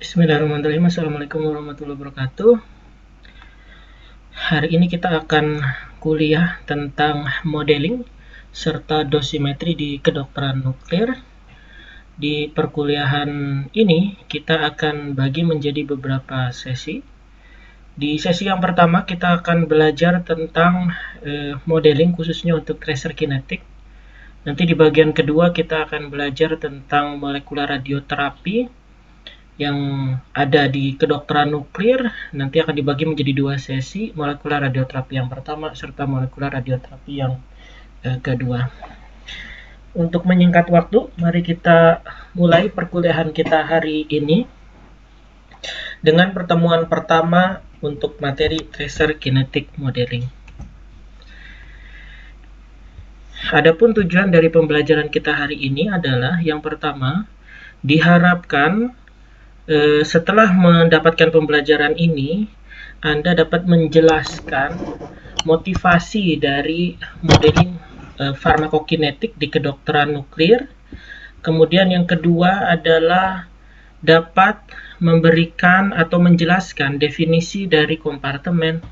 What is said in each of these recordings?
Bismillahirrahmanirrahim. Assalamualaikum warahmatullahi wabarakatuh. Hari ini kita akan kuliah tentang modeling serta dosimetri di kedokteran nuklir. Di perkuliahan ini kita akan bagi menjadi beberapa sesi. Di sesi yang pertama kita akan belajar tentang modeling khususnya untuk tracer kinetik. Nanti di bagian kedua kita akan belajar tentang molekular radioterapi yang ada di kedokteran nuklir. Nanti akan dibagi menjadi dua sesi, molekular radioterapi yang pertama serta molekular radioterapi yang kedua. Untuk menyingkat waktu, mari kita mulai perkuliahan kita hari ini dengan pertemuan pertama untuk materi tracer kinetic modeling. Adapun tujuan dari pembelajaran kita hari ini adalah yang pertama, diharapkan setelah mendapatkan pembelajaran ini, Anda dapat menjelaskan motivasi dari modeling farmakokinetik di kedokteran nuklir. Kemudian yang kedua adalah dapat memberikan atau menjelaskan definisi dari kompartemen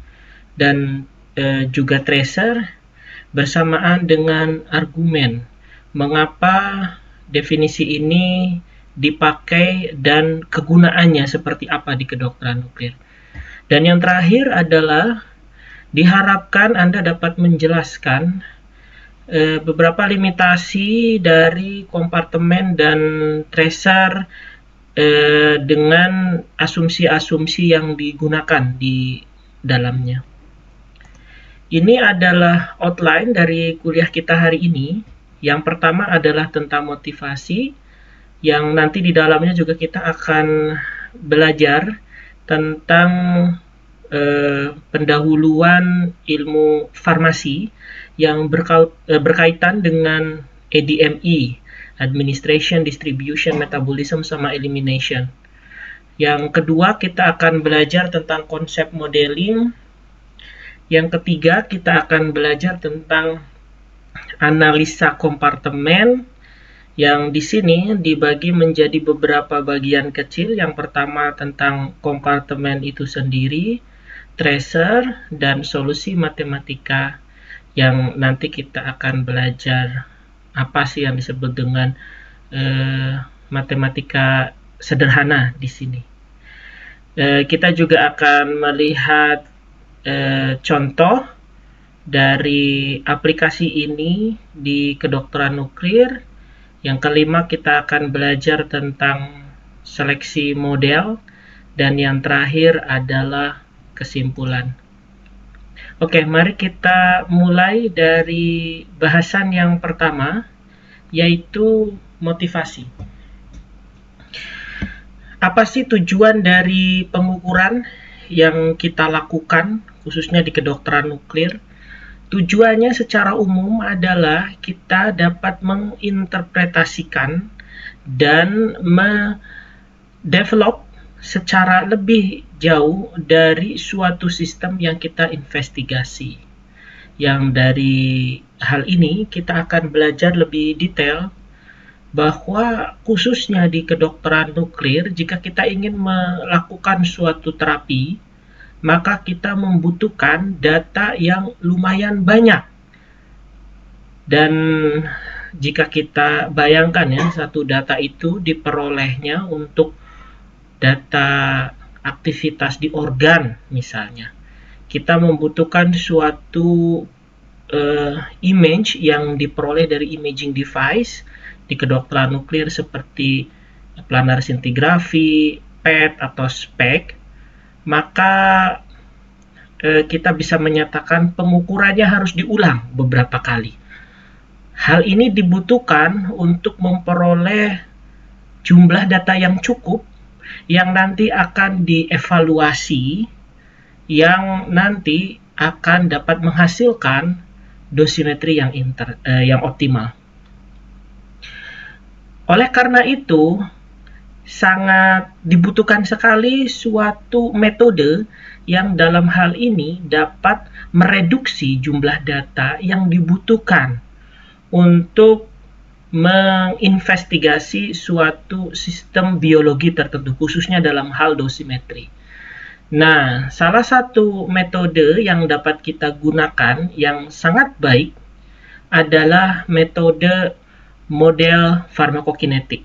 dan juga tracer bersamaan dengan argumen mengapa definisi ini dipakai dan kegunaannya seperti apa di kedokteran nuklir. Dan yang terakhir adalah diharapkan Anda dapat menjelaskan beberapa limitasi dari kompartemen dan tracer dengan asumsi-asumsi yang digunakan di dalamnya. Ini adalah outline dari kuliah kita hari ini. Yang pertama adalah tentang motivasi, yang nanti di dalamnya juga kita akan belajar tentang pendahuluan ilmu farmasi yang berkaitan dengan ADME, Administration, Distribution, Metabolism, sama Elimination. Yang kedua kita akan belajar tentang konsep modeling. Yang ketiga kita akan belajar tentang analisa kompartemen, yang di sini dibagi menjadi beberapa bagian kecil. Yang pertama tentang kompartemen itu sendiri, tracer, dan solusi matematika, yang nanti kita akan belajar apa sih yang disebut dengan matematika sederhana di sini. Kita juga akan melihat contoh dari aplikasi ini di kedokteran nuklir. Yang kelima kita akan belajar tentang seleksi model, dan yang terakhir adalah kesimpulan. Oke, mari kita mulai dari bahasan yang pertama, yaitu motivasi. Apa sih tujuan dari pengukuran yang kita lakukan, khususnya di kedokteran nuklir? Tujuannya secara umum adalah kita dapat menginterpretasikan dan mendevelop secara lebih jauh dari suatu sistem yang kita investigasi. Yang dari hal ini kita akan belajar lebih detail bahwa khususnya di kedokteran nuklir, jika kita ingin melakukan suatu terapi, maka kita membutuhkan data yang lumayan banyak. Dan jika kita bayangkan ya, satu data itu diperolehnya untuk data aktivitas di organ misalnya, kita membutuhkan suatu image yang diperoleh dari imaging device di kedokteran nuklir seperti planar scintigraphy, PET atau SPECT. Maka kita bisa menyatakan pengukurannya harus diulang beberapa kali. Hal ini dibutuhkan untuk memperoleh jumlah data yang cukup, yang nanti akan dievaluasi, yang nanti akan dapat menghasilkan dosimetri yang optimal. Oleh karena itu, sangat dibutuhkan sekali suatu metode yang dalam hal ini dapat mereduksi jumlah data yang dibutuhkan untuk menginvestigasi suatu sistem biologi tertentu, khususnya dalam hal dosimetri. Nah, salah satu metode yang dapat kita gunakan yang sangat baik adalah metode model farmakokinetik.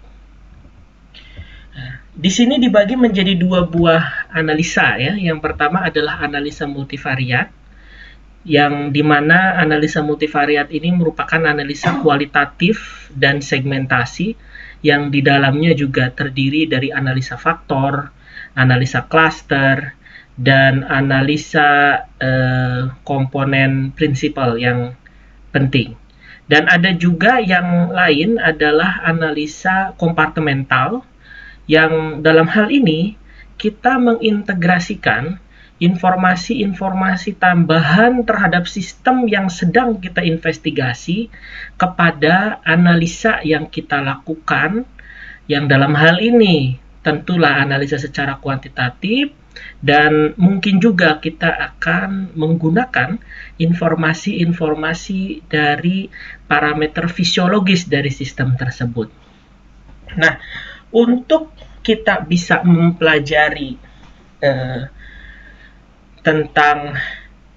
Di sini dibagi menjadi dua buah analisa ya. Yang pertama adalah analisa multivariat, yang dimana analisa multivariat ini merupakan analisa kualitatif dan segmentasi yang di dalamnya juga terdiri dari analisa faktor, analisa klaster, dan analisa komponen prinsipal yang penting. Dan ada juga yang lain adalah analisa kompartemental, yang dalam hal ini kita mengintegrasikan informasi-informasi tambahan terhadap sistem yang sedang kita investigasi kepada analisa yang kita lakukan, yang dalam hal ini tentulah analisa secara kuantitatif, dan mungkin juga kita akan menggunakan informasi-informasi dari parameter fisiologis dari sistem tersebut. Nah, untuk kita bisa mempelajari tentang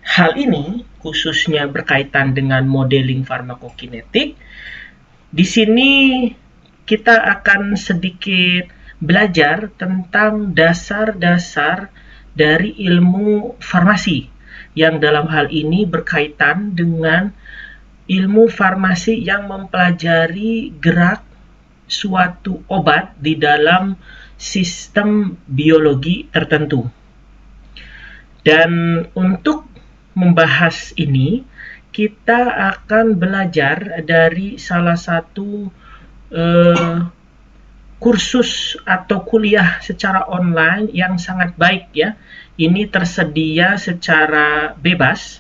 hal ini, khususnya berkaitan dengan modeling farmakokinetik, di sini kita akan sedikit belajar tentang dasar-dasar dari ilmu farmasi, yang dalam hal ini berkaitan dengan ilmu farmasi yang mempelajari gerak suatu obat di dalam sistem biologi tertentu. Dan untuk membahas ini, kita akan belajar dari salah satu kursus atau kuliah secara online yang sangat baik ya. Ini tersedia secara bebas,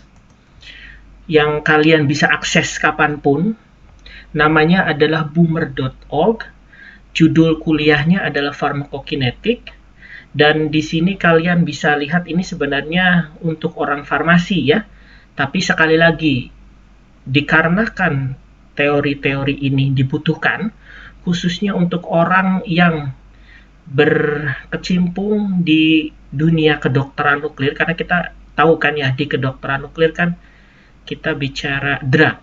yang kalian bisa akses kapanpun. Namanya adalah boomer.org. Judul kuliahnya adalah farmakokinetik. Dan di sini kalian bisa lihat ini sebenarnya untuk orang farmasi ya. Tapi sekali lagi, dikarenakan teori-teori ini dibutuhkan, khususnya untuk orang yang berkecimpung di dunia kedokteran nuklir, karena kita tahu kan ya, di kedokteran nuklir kan kita bicara drug,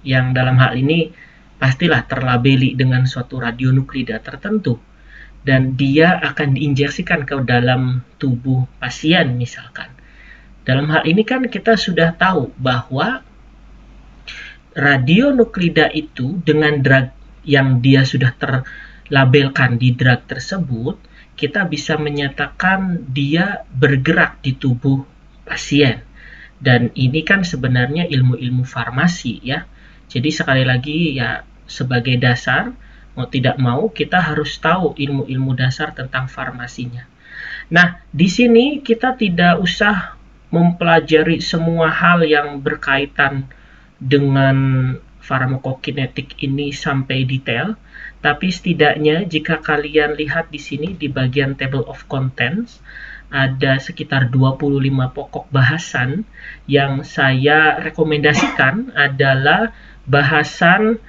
yang dalam hal ini pastilah terlabeli dengan suatu radionuklida tertentu, dan dia akan diinjeksikan ke dalam tubuh pasien misalkan. Dalam hal ini kan kita sudah tahu bahwa radionuklida itu dengan drug yang dia sudah terlabelkan di drug tersebut, kita bisa menyatakan dia bergerak di tubuh pasien. Dan ini kan sebenarnya ilmu-ilmu farmasi ya. Jadi sekali lagi ya, sebagai dasar, mau tidak mau kita harus tahu ilmu-ilmu dasar tentang farmasinya. Nah, di sini kita tidak usah mempelajari semua hal yang berkaitan dengan farmakokinetik ini sampai detail, tapi setidaknya jika kalian lihat di sini di bagian table of contents, ada sekitar 25 pokok bahasan yang saya rekomendasikan adalah bahasan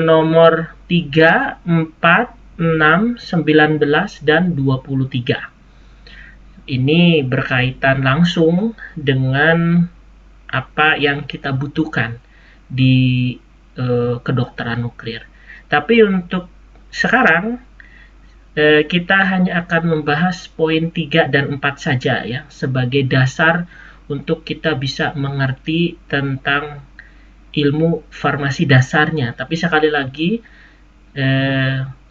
nomor 3, 4, 6, 19, dan 23. Ini berkaitan langsung dengan apa yang kita butuhkan di kedokteran nuklir. Tapi untuk sekarang kita hanya akan membahas poin 3 dan 4 saja ya, sebagai dasar untuk kita bisa mengerti tentang ilmu farmasi dasarnya. Tapi sekali lagi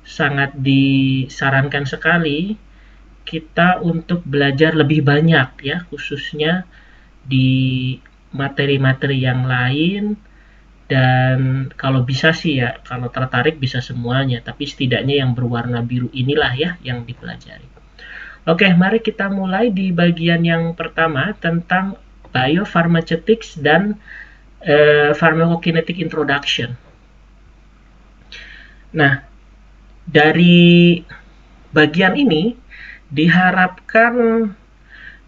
sangat disarankan sekali kita untuk belajar lebih banyak ya, khususnya di materi-materi yang lain. Dan kalau bisa sih ya, kalau tertarik bisa semuanya, tapi setidaknya yang berwarna biru inilah ya yang dipelajari. Oke, mari kita mulai di bagian yang pertama tentang biopharmaceutics dan pharmacokinetic introduction. Nah, dari bagian ini diharapkan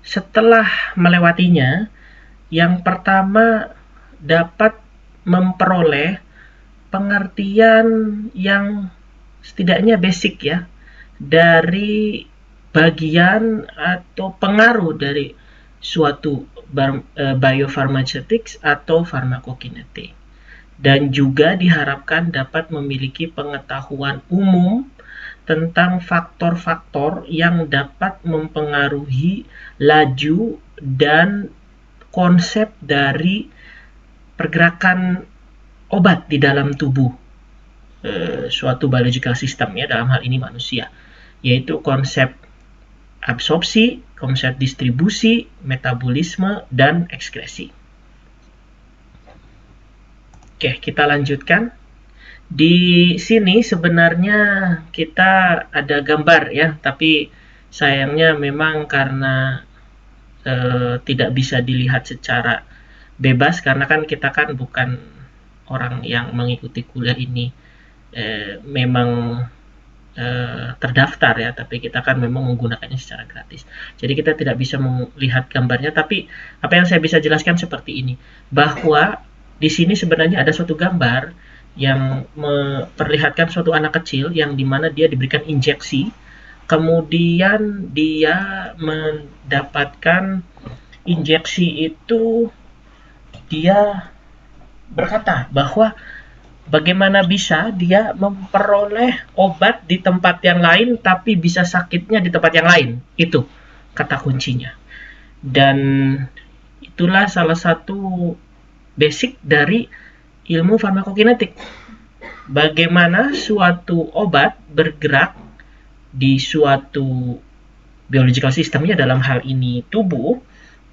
setelah melewatinya, yang pertama dapat memperoleh pengertian yang setidaknya basic ya dari bagian atau pengaruh dari suatu biofarmaceutics atau farmakokinetik, dan juga diharapkan dapat memiliki pengetahuan umum tentang faktor-faktor yang dapat mempengaruhi laju dan konsep dari pergerakan obat di dalam tubuh suatu biological system ya, dalam hal ini manusia, yaitu konsep absorpsi, konsep distribusi, metabolisme, dan ekskresi. Oke, kita lanjutkan. Di sini sebenarnya kita ada gambar ya, tapi sayangnya memang karena tidak bisa dilihat secara bebas, karena kan kita kan bukan orang yang mengikuti kuliah ini memang terdaftar ya, tapi kita kan memang menggunakannya secara gratis. Jadi kita tidak bisa melihat gambarnya, tapi apa yang saya bisa jelaskan seperti ini, bahwa di sini sebenarnya ada suatu gambar yang memperlihatkan suatu anak kecil yang dimana dia diberikan injeksi, kemudian dia mendapatkan injeksi itu, dia berkata bahwa bagaimana bisa dia memperoleh obat di tempat yang lain tapi bisa sakitnya di tempat yang lain. Itu kata kuncinya. Dan itulah salah satu basic dari ilmu farmakokinetik. Bagaimana suatu obat bergerak di suatu biological systemnya, dalam hal ini tubuh,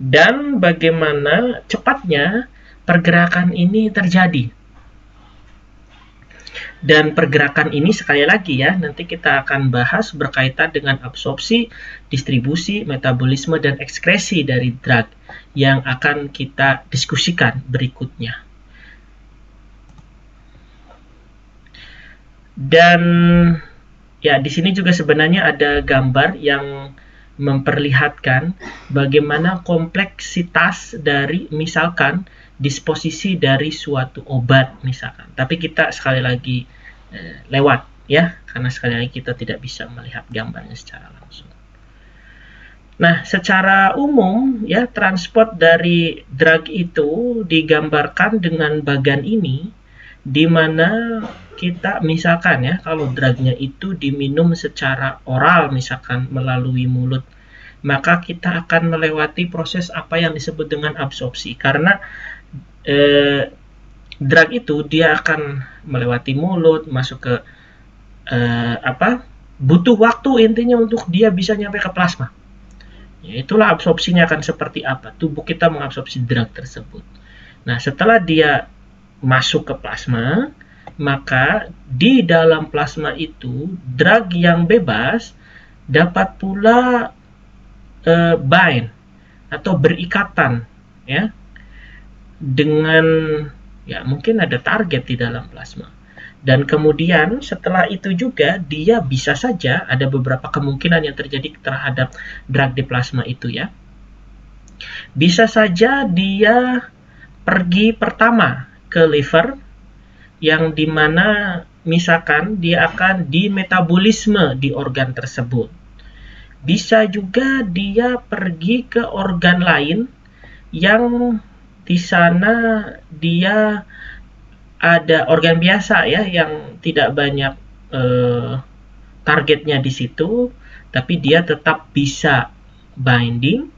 dan bagaimana cepatnya pergerakan ini terjadi. Dan pergerakan ini sekali lagi ya, nanti kita akan bahas berkaitan dengan absorpsi, distribusi, metabolisme, dan ekskresi dari drug yang akan kita diskusikan berikutnya. Dan ya, di sini juga sebenarnya ada gambar yang memperlihatkan bagaimana kompleksitas dari misalkan disposisi dari suatu obat misalkan. Tapi kita sekali lagi lewat ya, karena sekali lagi kita tidak bisa melihat gambarnya secara langsung. Nah, secara umum ya, transport dari drug itu digambarkan dengan bagan ini, di mana kita misalkan ya, kalau drugnya itu diminum secara oral misalkan melalui mulut, maka kita akan melewati proses apa yang disebut dengan absorpsi, karena drug itu dia akan melewati mulut, masuk ke butuh waktu intinya untuk dia bisa nyampe ke plasma. Ya, itulah absorpsinya akan seperti apa, tubuh kita mengabsorpsi drug tersebut. Nah, setelah dia masuk ke plasma, maka di dalam plasma itu drug yang bebas dapat pula bind atau berikatan ya dengan ya mungkin ada target di dalam plasma. Dan kemudian setelah itu juga dia bisa saja ada beberapa kemungkinan yang terjadi terhadap drug di plasma itu ya. Bisa saja dia pergi pertama ke liver, yang dimana misalkan dia akan dimetabolisme di organ tersebut. Bisa juga dia pergi ke organ lain yang di sana dia ada organ biasa ya, yang tidak banyak targetnya di situ, tapi dia tetap bisa binding.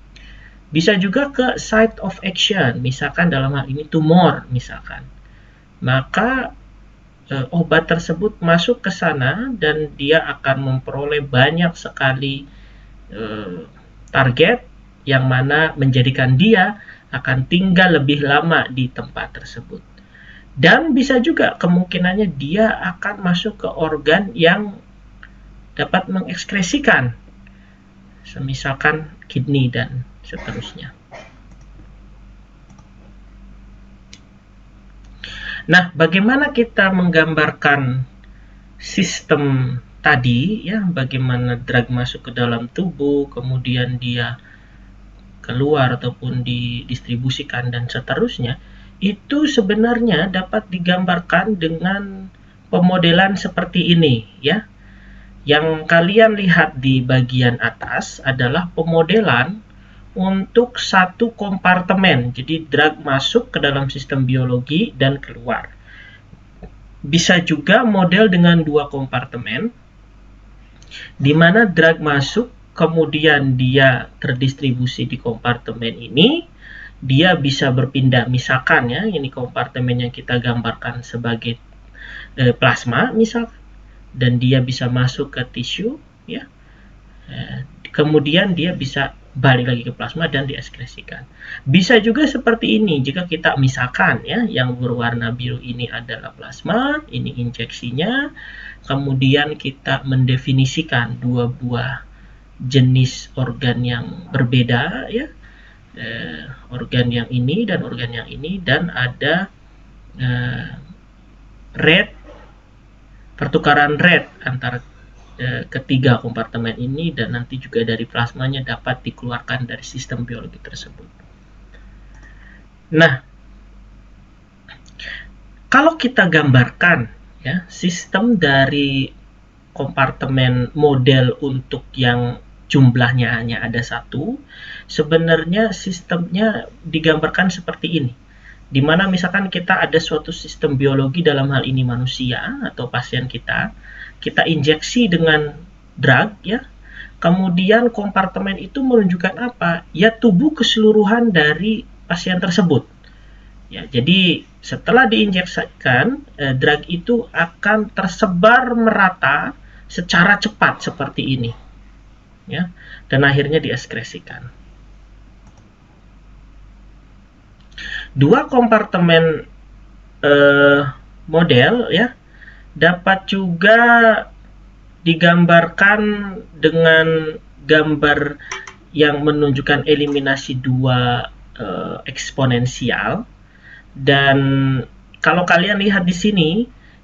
Bisa juga ke site of action, misalkan dalam hal ini tumor misalkan. Maka obat tersebut masuk ke sana dan dia akan memperoleh banyak sekali target, yang mana menjadikan dia akan tinggal lebih lama di tempat tersebut. Dan bisa juga kemungkinannya dia akan masuk ke organ yang dapat mengekskresikan, misalkan kidney dan seterusnya. Nah, bagaimana kita menggambarkan sistem tadi ya, bagaimana drug masuk ke dalam tubuh, kemudian dia keluar ataupun didistribusikan dan seterusnya, itu sebenarnya dapat digambarkan dengan pemodelan seperti ini ya. Yang kalian lihat di bagian atas adalah pemodelan untuk satu kompartemen. Jadi drug masuk ke dalam sistem biologi dan keluar. Bisa juga model dengan dua kompartemen, di mana drug masuk, kemudian dia terdistribusi di kompartemen ini, dia bisa berpindah, misalkan ya, ini kompartemen yang kita gambarkan sebagai plasma misalkan, dan dia bisa masuk ke tisu ya, kemudian dia bisa balik lagi ke plasma dan dieskresikan. Bisa juga seperti ini jika kita misalkan ya, yang berwarna biru ini adalah plasma, ini injeksinya, kemudian kita mendefinisikan dua buah jenis organ yang berbeda ya, organ yang ini dan organ yang ini, dan ada rate, pertukaran rate antara ketiga kompartemen ini, dan nanti juga dari plasmanya dapat dikeluarkan dari sistem biologi tersebut. Nah, kalau kita gambarkan ya sistem dari kompartemen model untuk yang jumlahnya hanya ada satu, sebenarnya sistemnya digambarkan seperti ini. Dimana misalkan kita ada suatu sistem biologi, dalam hal ini manusia atau pasien kita injeksi dengan drug ya, kemudian kompartemen itu menunjukkan apa? Ya tubuh keseluruhan dari pasien tersebut. Ya, jadi setelah diinjeksikan, drug itu akan tersebar merata secara cepat seperti ini. Ya, dan akhirnya dieskresikan. Dua kompartemen model ya dapat juga digambarkan dengan gambar yang menunjukkan eliminasi dua eksponensial. Dan kalau kalian lihat di sini,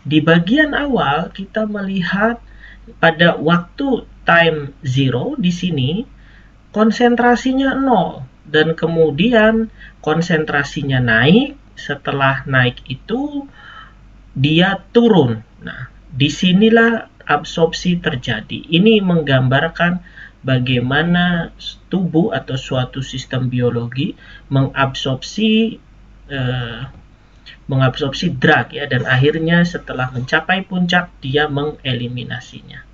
di bagian awal kita melihat pada waktu time 0 di sini konsentrasinya 0, dan kemudian konsentrasinya naik. Setelah naik itu dia turun. Nah, disinilah absorpsi terjadi. Ini menggambarkan bagaimana tubuh atau suatu sistem biologi mengabsorpsi drug ya, dan akhirnya setelah mencapai puncak dia mengeliminasinya.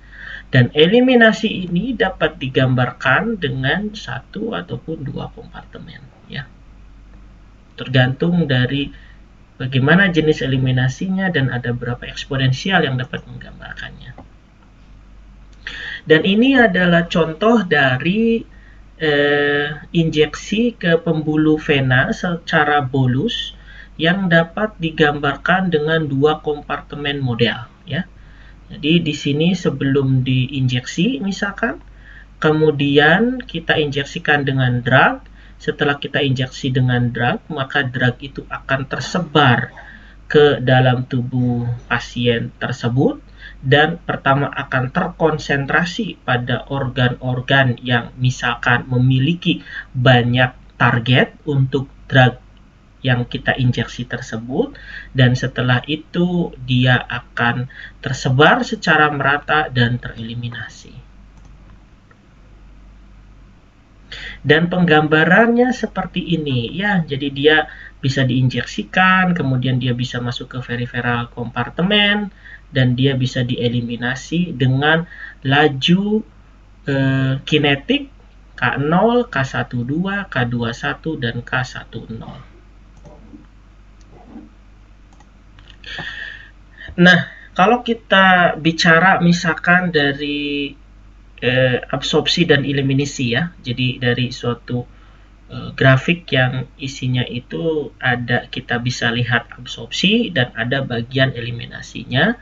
Dan eliminasi ini dapat digambarkan dengan satu ataupun dua kompartemen ya. Tergantung dari bagaimana jenis eliminasinya dan ada berapa eksponensial yang dapat menggambarkannya. Dan ini adalah contoh dari injeksi ke pembuluh vena secara bolus yang dapat digambarkan dengan dua kompartemen model ya. Jadi di sini sebelum diinjeksi misalkan, kemudian kita injeksikan dengan drug. Setelah kita injeksi dengan drug, maka drug itu akan tersebar ke dalam tubuh pasien tersebut, dan pertama akan terkonsentrasi pada organ-organ yang misalkan memiliki banyak target untuk drug yang kita injeksi tersebut, dan setelah itu dia akan tersebar secara merata dan tereliminasi. Dan penggambarannya seperti ini ya, jadi dia bisa diinjeksikan, kemudian dia bisa masuk ke peripheral kompartemen, dan dia bisa dieliminasi dengan laju kinetik K0, K12, K21, dan K10. Nah, kalau kita bicara misalkan dari absorpsi dan eliminasi ya, jadi dari suatu grafik yang isinya itu ada, kita bisa lihat absorpsi dan ada bagian eliminasinya.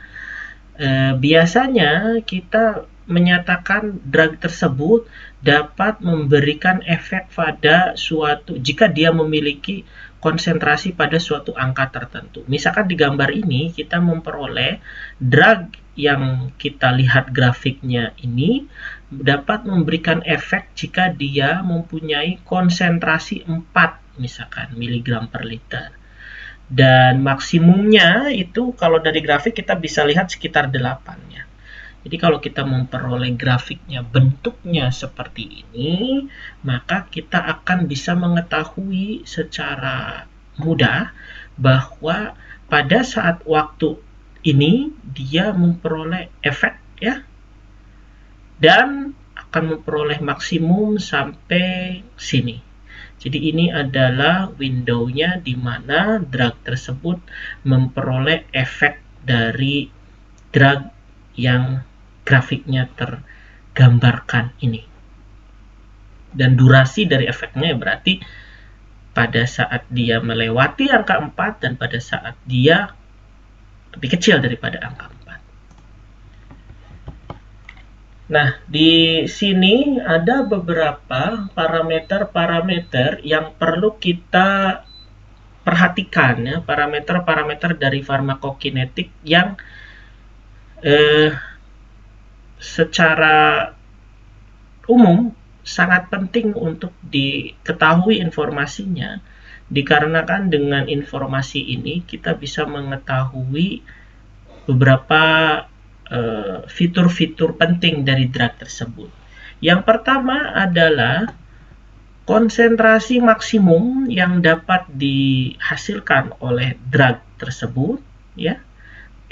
Biasanya kita menyatakan drug tersebut dapat memberikan efek pada suatu, jika dia memiliki konsentrasi pada suatu angka tertentu. Misalkan di gambar ini kita memperoleh drug yang kita lihat grafiknya ini dapat memberikan efek jika dia mempunyai konsentrasi 4 misalkan miligram per liter. Dan maksimumnya itu kalau dari grafik kita bisa lihat sekitar 8 ya. Jadi kalau kita memperoleh grafiknya bentuknya seperti ini, maka kita akan bisa mengetahui secara mudah bahwa pada saat waktu ini dia memperoleh efek ya, dan akan memperoleh maksimum sampai sini. Jadi ini adalah window-nya di mana drug tersebut memperoleh efek dari drug yang grafiknya tergambarkan ini. Dan durasi dari efeknya berarti pada saat dia melewati angka 4 dan pada saat dia lebih kecil daripada angka 4. Nah, di sini ada beberapa parameter-parameter yang perlu kita perhatikan ya, parameter-parameter dari farmakokinetik yang secara umum sangat penting untuk diketahui informasinya, dikarenakan dengan informasi ini kita bisa mengetahui beberapa fitur-fitur penting dari drug tersebut. Yang pertama adalah konsentrasi maksimum yang dapat dihasilkan oleh drug tersebut ya,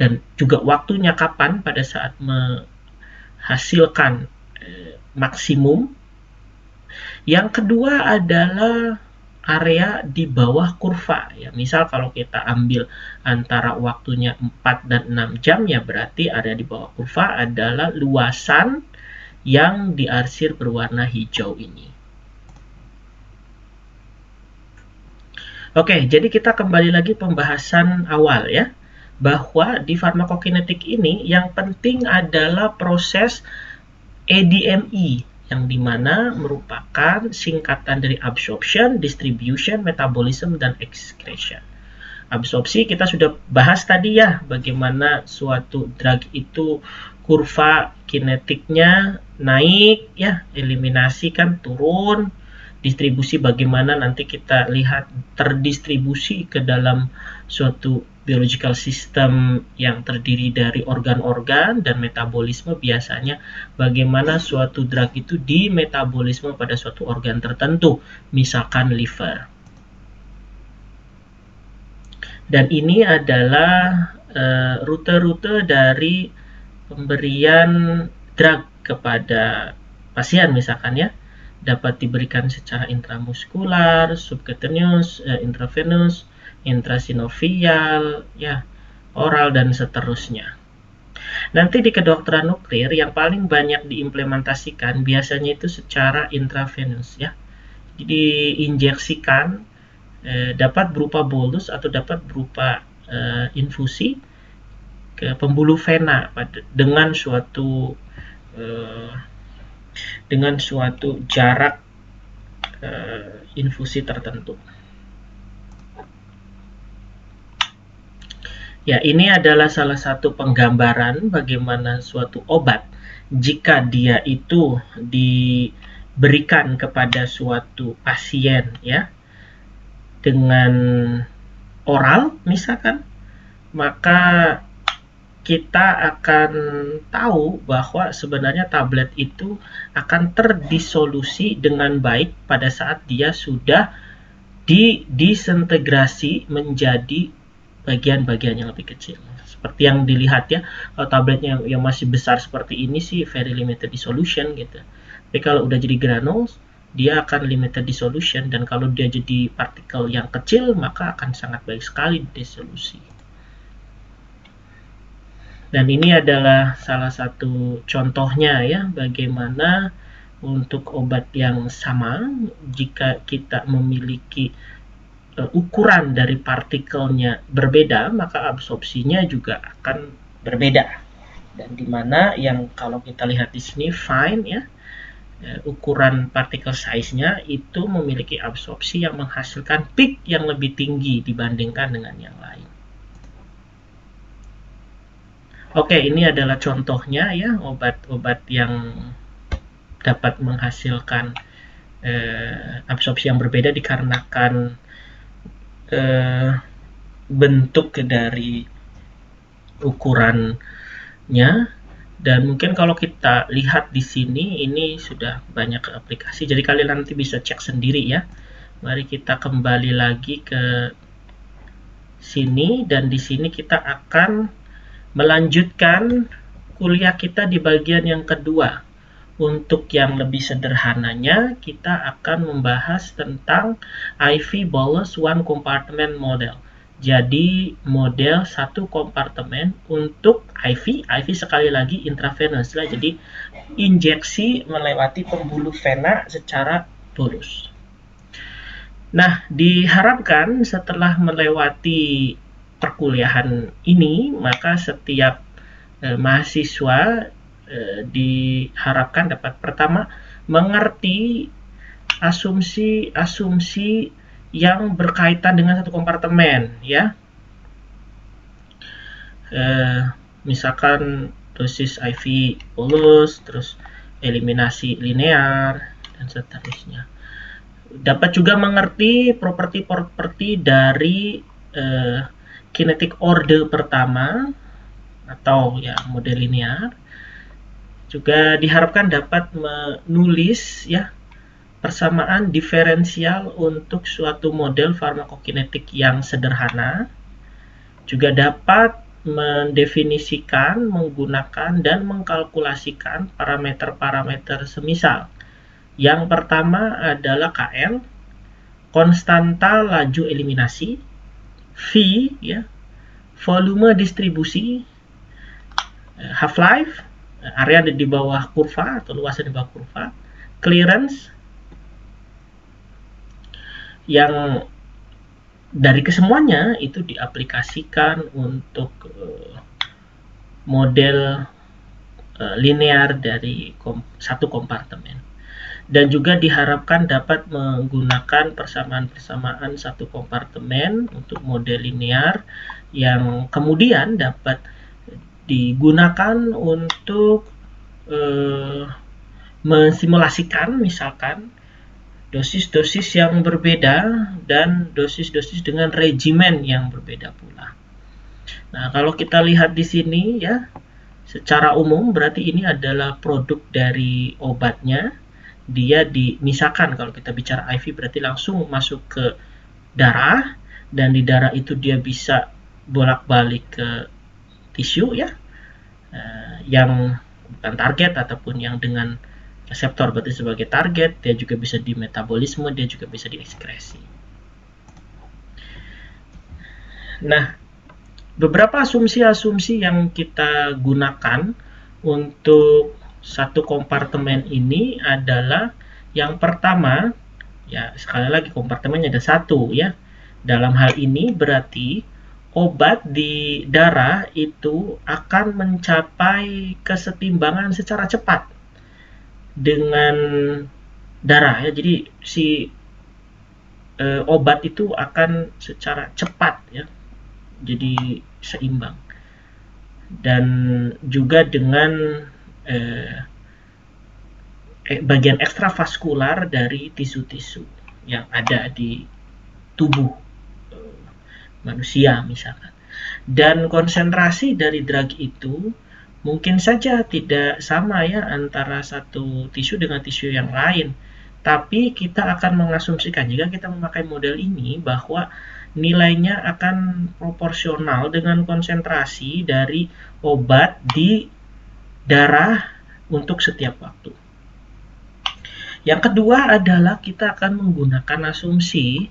dan juga waktunya kapan pada saat menghasilkan maksimum. Yang kedua adalah area di bawah kurva ya. Misal kalau kita ambil antara waktunya 4 dan 6 jam ya, berarti area di bawah kurva adalah luasan yang diarsir berwarna hijau ini. Oke, jadi kita kembali lagi pembahasan awal ya, bahwa di farmakokinetik ini yang penting adalah proses ADME, yang dimana merupakan singkatan dari absorption, distribution, metabolism, dan excretion. Absorpsi kita sudah bahas tadi ya, bagaimana suatu drug itu kurva kinetiknya naik ya, eliminasi kan turun, distribusi bagaimana nanti kita lihat terdistribusi ke dalam suatu biological system yang terdiri dari organ-organ, dan metabolisme biasanya bagaimana suatu drug itu dimetabolisme pada suatu organ tertentu, misalkan liver. Dan ini adalah rute-rute dari pemberian drug kepada pasien misalkan ya, dapat diberikan secara intramuskular, subcutaneous, intravenous, intrasinovial, ya, oral, dan seterusnya. Nanti di kedokteran nuklir yang paling banyak diimplementasikan biasanya itu secara intravenous ya. Jadi diinjeksikan, dapat berupa bolus atau dapat berupa infusi ke pembuluh vena dengan suatu jarak infusi tertentu. Ya, ini adalah salah satu penggambaran bagaimana suatu obat jika dia itu diberikan kepada suatu pasien ya dengan oral misalkan, maka kita akan tahu bahwa sebenarnya tablet itu akan terdisolusi dengan baik pada saat dia sudah didisintegrasi menjadi bagian-bagian yang lebih kecil. Seperti yang dilihat ya, kalau tabletnya yang masih besar seperti ini sih very limited dissolution gitu. Tapi kalau udah jadi granules, dia akan limited dissolution, dan kalau dia jadi partikel yang kecil maka akan sangat baik sekali disolusi. Dan ini adalah salah satu contohnya ya, bagaimana untuk obat yang sama jika kita memiliki ukuran dari partikelnya berbeda, maka absorpsinya juga akan berbeda. Dan dimana yang kalau kita lihat di sini fine ya, ukuran partikel size-nya itu memiliki absorpsi yang menghasilkan peak yang lebih tinggi dibandingkan dengan yang lain. Oke, ini adalah contohnya ya, obat-obat yang dapat menghasilkan absorpsi yang berbeda dikarenakan bentuk dari ukurannya. Dan mungkin kalau kita lihat di sini, ini sudah banyak aplikasi, jadi kalian nanti bisa cek sendiri ya. Mari kita kembali lagi ke sini, dan di sini kita akan melanjutkan kuliah kita di bagian yang kedua. Untuk yang lebih sederhananya, kita akan membahas tentang IV bolus one compartment model. Jadi model satu kompartemen untuk IV sekali lagi intravenous lah. Jadi injeksi melewati pembuluh vena secara bolus. Nah, diharapkan setelah melewati perkuliahan ini, maka setiap mahasiswa diharapkan dapat pertama mengerti asumsi-asumsi yang berkaitan dengan satu kompartemen ya. Misalkan dosis IV bolus, terus eliminasi linear dan seterusnya. Dapat juga mengerti properti-properti dari kinetic order pertama atau ya model linear. Juga diharapkan dapat menulis ya persamaan diferensial untuk suatu model farmakokinetik yang sederhana. Juga dapat mendefinisikan, menggunakan, dan mengkalkulasikan parameter-parameter semisal. Yang pertama adalah KL, konstanta laju eliminasi, V, ya, volume distribusi, half-life, area di bawah kurva atau luasan di bawah kurva, clearance, yang dari kesemuanya itu diaplikasikan untuk model linear dari satu kompartemen. Dan juga diharapkan dapat menggunakan persamaan-persamaan satu kompartemen untuk model linear yang kemudian dapat digunakan untuk mensimulasikan misalkan dosis-dosis yang berbeda dan dosis-dosis dengan regimen yang berbeda pula. Nah, kalau kita lihat di sini ya, secara umum berarti ini adalah produk dari obatnya. Dia misalkan kalau kita bicara IV berarti langsung masuk ke darah, dan di darah itu dia bisa bolak-balik ke tisu ya, yang bukan target ataupun yang dengan reseptor berarti sebagai target. Dia juga bisa di metabolisme, dia juga bisa diekskresi. Nah, beberapa asumsi-asumsi yang kita gunakan untuk satu kompartemen ini adalah yang pertama, ya sekali lagi kompartemennya ada satu ya. Dalam hal ini berarti obat di darah itu akan mencapai kesetimbangan secara cepat dengan darah ya. Jadi si obat itu akan secara cepat ya, jadi seimbang. Dan juga dengan bagian ekstravaskular dari tisu-tisu yang ada di tubuh manusia misalkan. Dan konsentrasi dari drug itu mungkin saja tidak sama ya antara satu tisu dengan tisu yang lain. Tapi kita akan mengasumsikan jika kita memakai model ini bahwa nilainya akan proporsional dengan konsentrasi dari obat di darah untuk setiap waktu. Yang kedua adalah kita akan menggunakan asumsi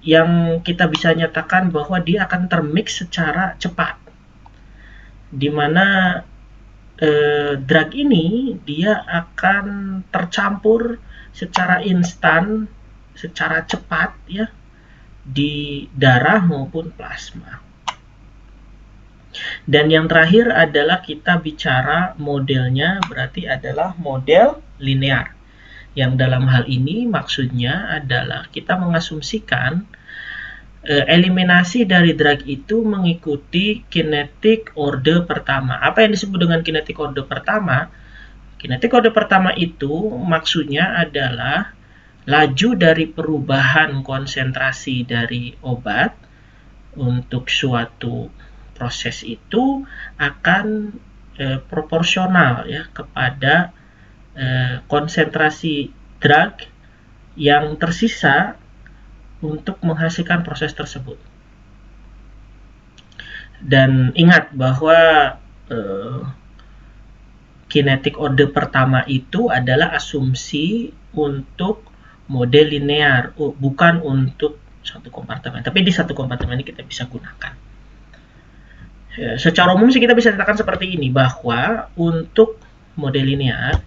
yang kita bisa nyatakan bahwa dia akan termix secara cepat, di mana drug ini dia akan tercampur secara instan, secara cepat ya, di darah maupun plasma. Dan yang terakhir adalah kita bicara modelnya, berarti adalah model linear. Yang dalam hal ini maksudnya adalah kita mengasumsikan eliminasi dari drug itu mengikuti kinetic order pertama. Apa yang disebut dengan kinetic order pertama? Kinetic order pertama itu maksudnya adalah laju dari perubahan konsentrasi dari obat untuk suatu proses itu akan proporsional ya kepada konsentrasi drug yang tersisa untuk menghasilkan proses tersebut. Dan ingat bahwa kinetic order pertama itu adalah asumsi untuk model linear, bukan untuk satu kompartemen. Tapi di satu kompartemen ini kita bisa gunakan. Secara umum sih kita bisa katakan seperti ini, bahwa untuk model linear,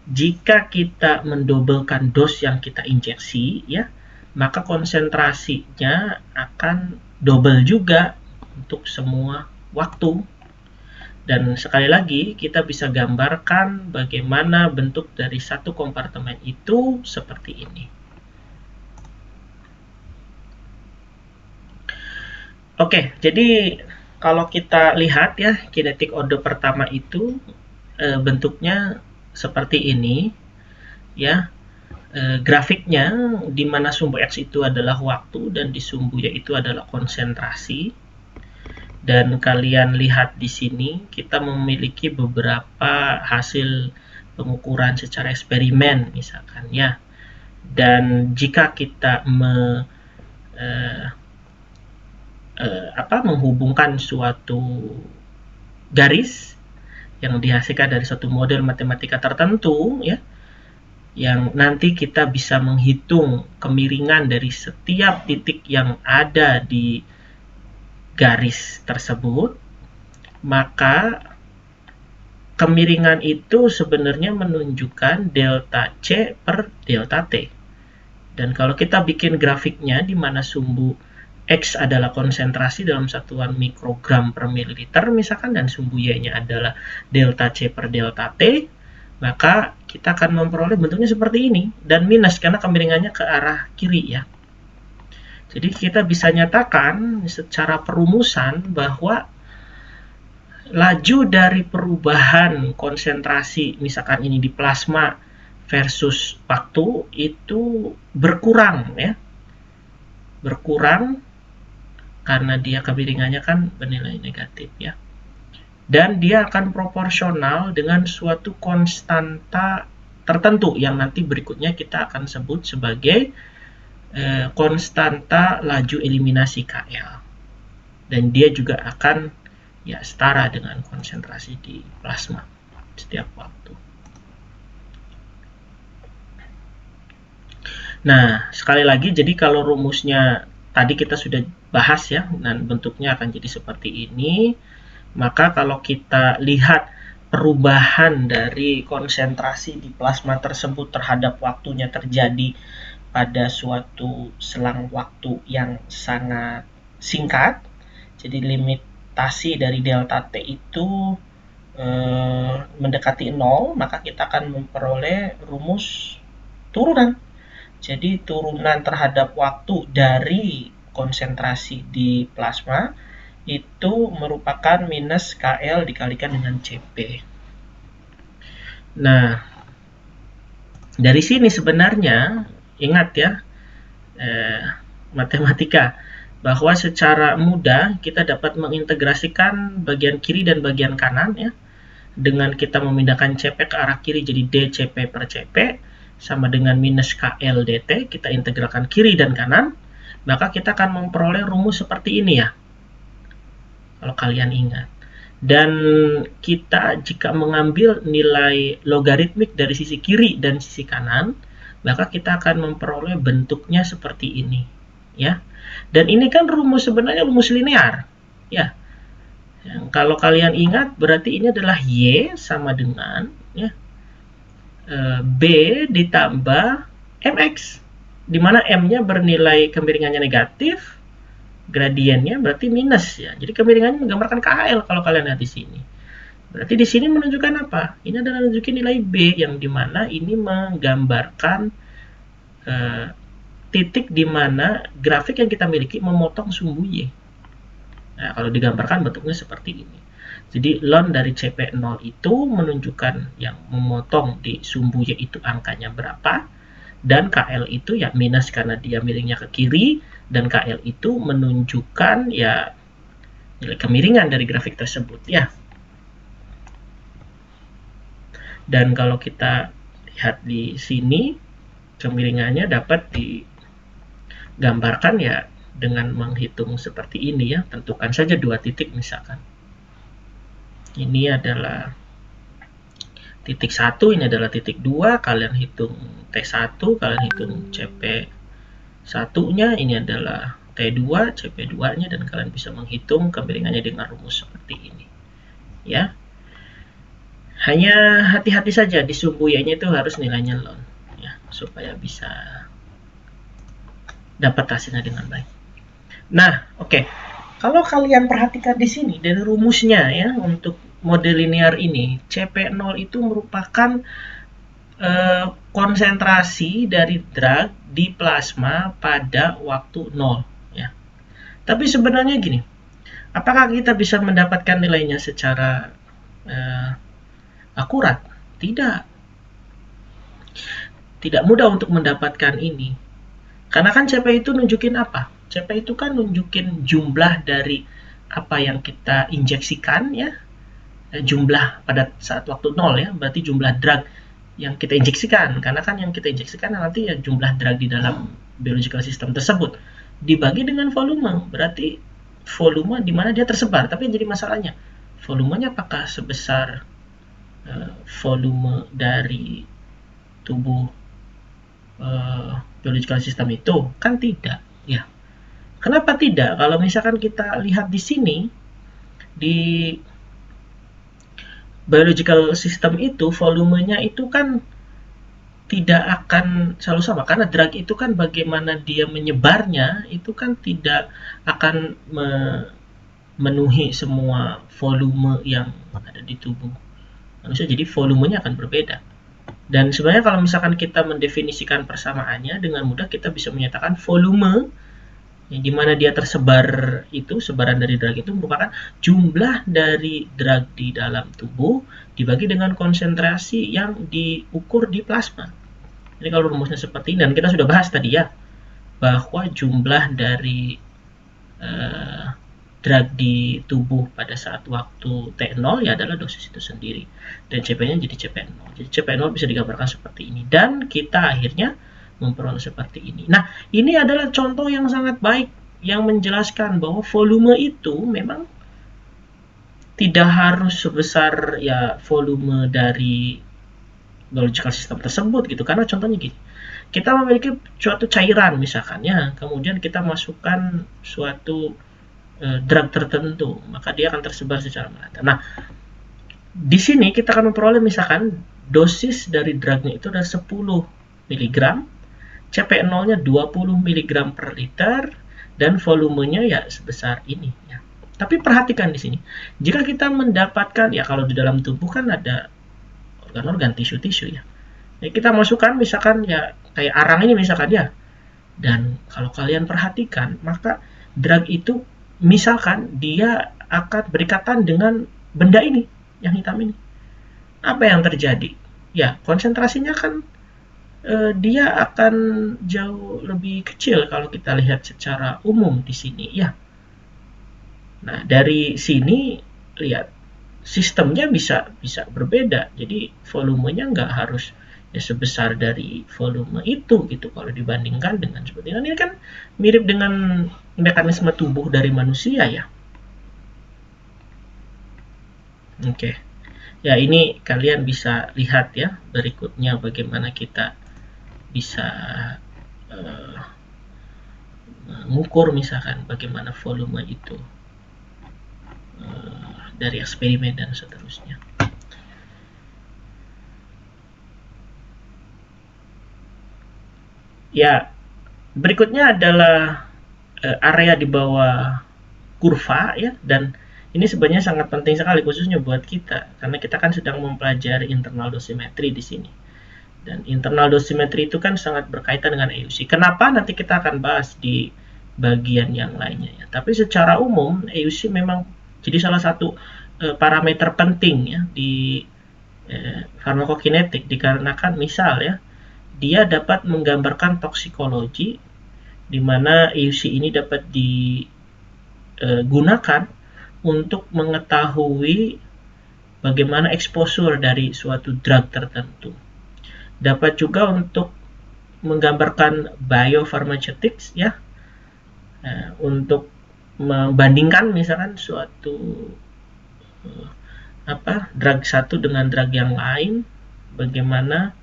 jika kita mendobelkan dos yang kita injeksi, ya, maka konsentrasinya akan double juga untuk semua waktu. Dan sekali lagi kita bisa gambarkan bagaimana bentuk dari satu kompartemen itu seperti ini. Oke, jadi kalau kita lihat ya, kinetic order pertama itu bentuknya seperti ini ya. Grafiknya di mana sumbu X itu adalah waktu dan di sumbu Y itu adalah konsentrasi. Dan kalian lihat di sini kita memiliki beberapa hasil pengukuran secara eksperimen misalkan ya. Dan jika kita menghubungkan suatu garis yang dihasilkan dari suatu model matematika tertentu ya, yang nanti kita bisa menghitung kemiringan dari setiap titik yang ada di garis tersebut, maka kemiringan itu sebenarnya menunjukkan delta C per delta T. Dan kalau kita bikin grafiknya di mana sumbu X adalah konsentrasi dalam satuan mikrogram per mililiter misalkan, dan sumbu Y-nya adalah delta C per delta T, maka kita akan memperoleh bentuknya seperti ini, dan minus karena kemiringannya ke arah kiri ya. Jadi kita bisa nyatakan secara perumusan bahwa laju dari perubahan konsentrasi misalkan ini di plasma versus waktu itu berkurang ya. Berkurang karena dia kemiringannya kan bernilai negatif ya. Dan dia akan proporsional dengan suatu konstanta tertentu yang nanti berikutnya kita akan sebut sebagai konstanta laju eliminasi KL. Dan dia juga akan ya setara dengan konsentrasi di plasma setiap waktu. Nah, sekali lagi, jadi kalau rumusnya tadi kita sudah bahas ya, dan bentuknya akan jadi seperti ini. Maka kalau kita lihat perubahan dari konsentrasi di plasma tersebut terhadap waktunya terjadi pada suatu selang waktu yang sangat singkat, jadi limitasi dari delta T itu mendekati 0, maka kita akan memperoleh rumus turunan. Jadi turunan terhadap waktu dari konsentrasi di plasma itu merupakan minus KL dikalikan dengan CP. Nah, dari sini sebenarnya ingat ya, matematika, bahwa secara mudah kita dapat mengintegrasikan bagian kiri dan bagian kanan ya, dengan kita memindahkan CP ke arah kiri jadi dCP per CP sama dengan minus KL dt, kita integralkan kiri dan kanan, maka kita akan memperoleh rumus seperti ini ya, kalau kalian ingat. Dan kita jika mengambil nilai logaritmik dari sisi kiri dan sisi kanan, maka kita akan memperoleh bentuknya seperti ini ya. Dan ini kan rumus sebenarnya rumus linear ya. Yang kalau kalian ingat berarti ini adalah Y sama dengan ya, B ditambah MX, di mana M-nya bernilai kemiringannya negatif, gradiennya berarti minus ya. Jadi kemiringannya menggambarkan KL kalau kalian lihat di sini. Berarti di sini menunjukkan apa? Ini adalah menunjukkan nilai B, yang dimana ini menggambarkan titik di mana grafik yang kita miliki memotong sumbu Y. Nah, kalau digambarkan bentuknya seperti ini. Jadi ln dari CP0 itu menunjukkan yang memotong di sumbu Y itu angkanya berapa, dan KL itu ya minus karena dia miringnya ke kiri, dan KL itu menunjukkan ya nilai kemiringan dari grafik tersebut ya. Dan kalau kita lihat di sini, kemiringannya dapat digambarkan ya dengan menghitung seperti ini ya. Tentukan saja 2 titik misalkan. Ini adalah titik 1, ini adalah titik 2, kalian hitung T1, kalian hitung CP1-nya, ini adalah T2, CP2-nya, dan kalian bisa menghitung kemiringannya dengan rumus seperti ini. Ya. Hanya hati-hati saja di sumbu Y-nya itu harus nilainya ln ya, supaya bisa dapat hasilnya dengan baik. Nah, oke. Kalau kalian perhatikan di sini dari rumusnya ya untuk model linear ini, CP0 itu merupakan konsentrasi dari drag di plasma pada waktu 0 ya. Tapi sebenarnya gini, apakah kita bisa mendapatkan nilainya secara akurat? Tidak mudah untuk mendapatkan ini. Karena kan CP itu nunjukin apa? CP itu kan nunjukin jumlah dari apa yang kita injeksikan ya. Jumlah pada saat waktu 0 ya, berarti jumlah drag yang kita injeksikan. Karena kan yang kita injeksikan nanti ya jumlah drag di dalam biological system tersebut. Dibagi dengan volume, berarti volume di mana dia tersebar. Tapi yang jadi masalahnya, volumenya apakah sebesar volume dari tubuh biological system itu? Kan tidak ya. Kenapa tidak? Kalau misalkan kita lihat di sini di biological system itu volumenya itu kan tidak akan selalu sama, karena drag itu kan bagaimana dia menyebarnya itu kan tidak akan memenuhi semua volume yang ada di tubuh manusia, jadi volumenya akan berbeda. Dan sebenarnya kalau misalkan kita mendefinisikan persamaannya, dengan mudah kita bisa menyatakan volume yang dimana dia tersebar itu, sebaran dari drag itu merupakan jumlah dari drag di dalam tubuh dibagi dengan konsentrasi yang diukur di plasma. Jadi kalau rumusnya seperti ini, dan kita sudah bahas tadi ya, bahwa jumlah dari drag di tubuh pada saat waktu T0 ya adalah dosis itu sendiri. Dan CP-nya jadi CP0. Jadi CP0 bisa digambarkan seperti ini. Dan kita akhirnya memperoleh seperti ini. Nah, ini adalah contoh yang sangat baik yang menjelaskan bahwa volume itu memang tidak harus sebesar ya volume dari biological system tersebut gitu. Karena contohnya gini, kita memiliki suatu cairan misalkan ya, kemudian kita masukkan suatu drag tertentu, maka dia akan tersebar secara merata. Nah, di sini kita akan memperoleh misalkan dosis dari dragnya itu adalah 10 mg, CP0-nya 20 mg per liter, dan volumenya ya sebesar ini ya. Tapi perhatikan di sini, jika kita mendapatkan ya, kalau di dalam tubuh kan ada organ-organ, tisu-tisu ya. Ya, kita masukkan misalkan ya kayak arang ini misalkan ya. Dan kalau kalian perhatikan, maka drag itu misalkan dia akan berikatan dengan benda ini, yang hitam ini. Apa yang terjadi? Ya, konsentrasinya kan dia akan jauh lebih kecil kalau kita lihat secara umum di sini ya. Nah, dari sini lihat sistemnya bisa berbeda. Jadi volumenya nggak harus ya sebesar dari volume itu gitu kalau dibandingkan dengan seperti ini. Ini kan mirip dengan mekanisme tubuh dari manusia ya. Oke. Ya, ini kalian bisa lihat ya berikutnya bagaimana kita bisa mengukur misalkan bagaimana volume itu dari eksperimen dan seterusnya. Ya, berikutnya adalah area di bawah kurva ya, dan ini sebenarnya sangat penting sekali khususnya buat kita karena kita kan sedang mempelajari internal dosimetri di sini. Dan internal dosimetri itu kan sangat berkaitan dengan EUC. Kenapa? Nanti kita akan bahas di bagian yang lainnya ya. Tapi secara umum EUC memang jadi salah satu parameter penting ya di farmakokinetik, dikarenakan misal ya, dia dapat menggambarkan toksikologi di mana EUC ini dapat digunakan untuk mengetahui bagaimana exposure dari suatu drug tertentu. Dapat juga untuk menggambarkan biopharmaceutics ya, untuk membandingkan misalkan suatu drug satu dengan drug yang lain, bagaimana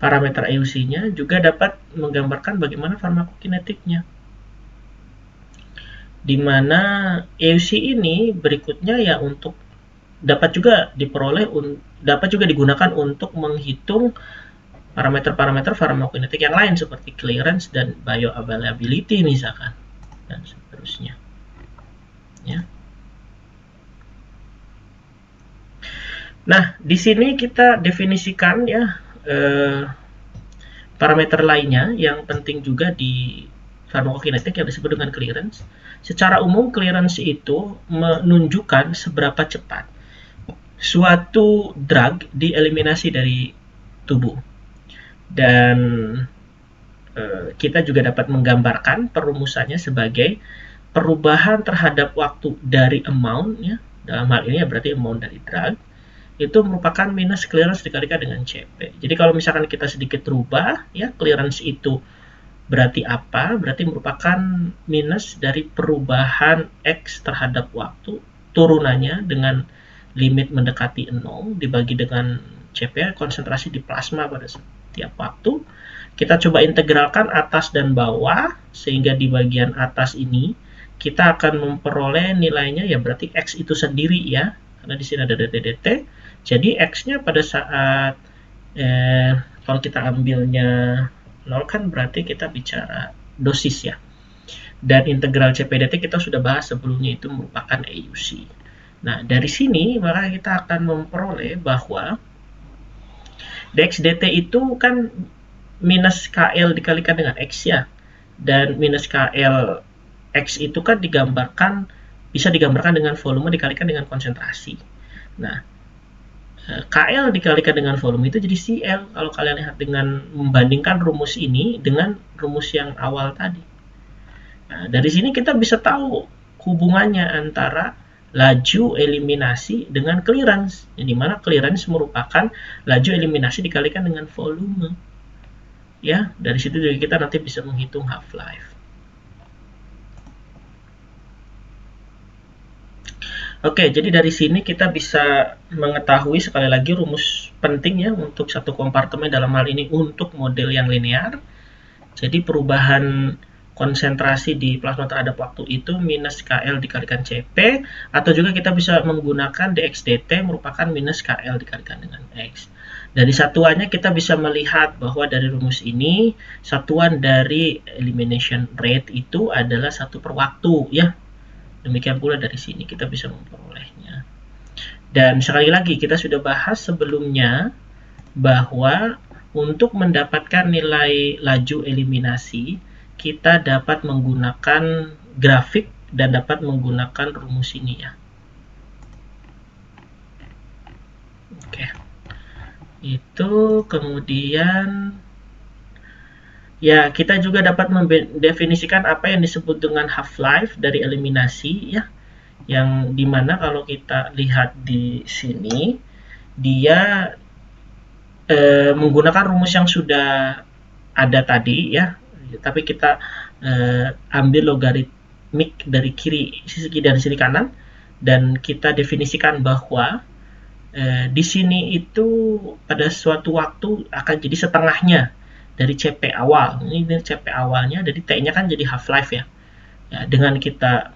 parameter EUC-nya, juga dapat menggambarkan bagaimana farmakokinetiknya. Di mana EUC ini berikutnya ya untuk dapat juga digunakan untuk menghitung parameter-parameter farmakokinetik yang lain seperti clearance dan bioavailability misalkan, dan seterusnya. Ya. Nah, di sini kita definisikan ya parameter lainnya yang penting juga di farmakokinetik yang disebut dengan clearance. Secara umum, clearance itu menunjukkan seberapa cepat suatu drug dieliminasi dari tubuh. Dan kita juga dapat menggambarkan perumusannya sebagai perubahan terhadap waktu dari amount, ya, dalam hal ini ya berarti amount dari drug, itu merupakan minus clearance dikalikan dengan CP. Jadi kalau misalkan kita sedikit rubah, ya, clearance itu berarti apa? Berarti merupakan minus dari perubahan X terhadap waktu, turunannya dengan limit mendekati 0 dibagi dengan CP, konsentrasi di plasma pada setiap waktu. Kita coba integralkan atas dan bawah, sehingga di bagian atas ini kita akan memperoleh nilainya ya berarti X itu sendiri ya, karena di sini ada dt. Jadi X-nya pada saat kalau kita ambilnya 0 kan berarti kita bicara dosis ya. Dan integral CP/dt kita sudah bahas sebelumnya, itu merupakan EUC. Nah, dari sini maka kita akan memperoleh bahwa dx/dt itu kan minus KL dikalikan dengan X ya. Dan minus KL X itu kan bisa digambarkan dengan volume dikalikan dengan konsentrasi. Nah, KL dikalikan dengan volume itu jadi CL kalau kalian lihat dengan membandingkan rumus ini dengan rumus yang awal tadi. Nah, dari sini kita bisa tahu hubungannya antara laju eliminasi dengan clearance, yang dimana clearance merupakan laju eliminasi dikalikan dengan volume. Ya, dari situ juga kita nanti bisa menghitung half-life. Oke, jadi dari sini kita bisa mengetahui sekali lagi rumus penting ya untuk satu kompartemen, dalam hal ini untuk model yang linear. Jadi perubahan konsentrasi di plasma terhadap waktu itu minus KL dikalikan CP, atau juga kita bisa menggunakan dx/dt merupakan minus KL dikalikan dengan X. Dari satuannya kita bisa melihat bahwa dari rumus ini satuan dari elimination rate itu adalah 1 per waktu ya. Demikian pula dari sini kita bisa memperolehnya. Dan sekali lagi kita sudah bahas sebelumnya bahwa untuk mendapatkan nilai laju eliminasi kita dapat menggunakan grafik dan dapat menggunakan rumus ini ya. Oke. Itu kemudian ya, kita juga dapat mendefinisikan apa yang disebut dengan half-life dari eliminasi ya, yang dimana kalau kita lihat di sini dia menggunakan rumus yang sudah ada tadi ya, tapi kita ambil logaritmik dari sisi kiri dan sisi kanan, dan kita definisikan bahwa di sini itu pada suatu waktu akan jadi setengahnya dari CP awal. Ini CP awalnya, jadi T-nya kan jadi half-life ya. Dengan kita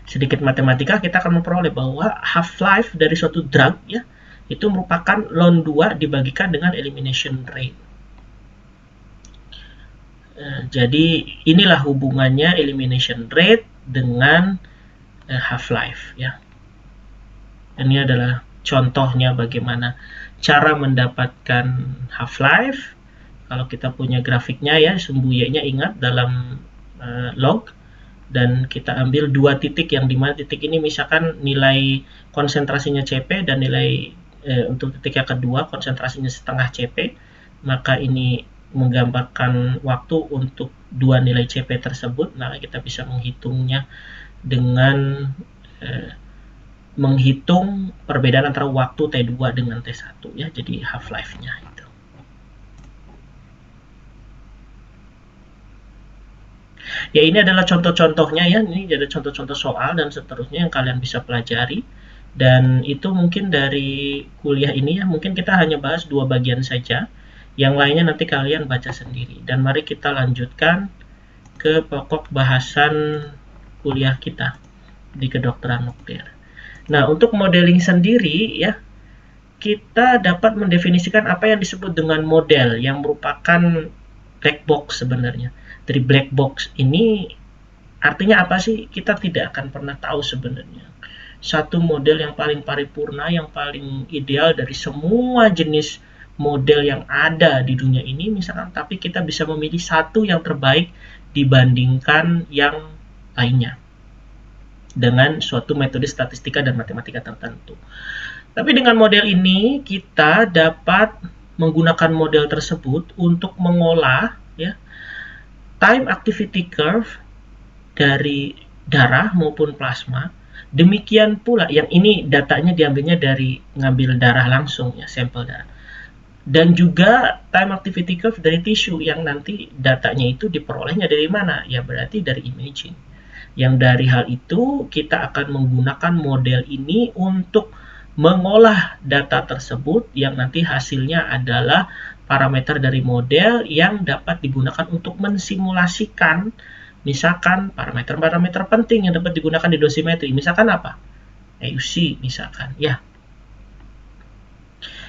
sedikit matematika, kita akan memperoleh bahwa half-life dari suatu drug ya, itu merupakan ln 2 dibagikan dengan elimination rate. Jadi inilah hubungannya elimination rate dengan half-life ya. Ini adalah contohnya bagaimana cara mendapatkan half-life. Kalau kita punya grafiknya ya, sumbu Y-nya ingat dalam log, dan kita ambil 2 titik, yang dimana titik ini misalkan nilai konsentrasinya CP dan nilai untuk titik yang kedua konsentrasinya setengah CP, maka ini menggambarkan waktu untuk dua nilai CP tersebut, maka kita bisa menghitungnya dengan menghitung perbedaan antara waktu T2 dengan T1 ya, jadi half life-nya itu. Ya, ini adalah contoh-contohnya ya, ini ada contoh-contoh soal dan seterusnya yang kalian bisa pelajari. Dan itu mungkin dari kuliah ini ya, mungkin kita hanya bahas 2 bagian saja. Yang lainnya nanti kalian baca sendiri. Dan mari kita lanjutkan ke pokok bahasan kuliah kita di kedokteran nuklir. Nah, untuk modeling sendiri ya, kita dapat mendefinisikan apa yang disebut dengan model yang merupakan black box sebenarnya. Dari black box ini artinya apa sih? Kita tidak akan pernah tahu sebenarnya. Satu model yang paling paripurna, yang paling ideal dari semua jenis model yang ada di dunia ini misalkan, tapi kita bisa memilih satu yang terbaik dibandingkan yang lainnya dengan suatu metode statistika dan matematika tertentu. Tapi dengan model ini kita dapat menggunakan model tersebut untuk mengolah ya time activity curve dari darah maupun plasma. Demikian pula yang ini datanya diambilnya dari ngambil darah langsung ya, sampel darah. Dan juga time activity curve dari tisu yang nanti datanya itu diperolehnya dari mana? Ya berarti dari imaging. Yang dari hal itu kita akan menggunakan model ini untuk mengolah data tersebut yang nanti hasilnya adalah parameter dari model yang dapat digunakan untuk mensimulasikan misalkan parameter-parameter penting yang dapat digunakan di dosimetri. Misalkan apa? AUC misalkan ya.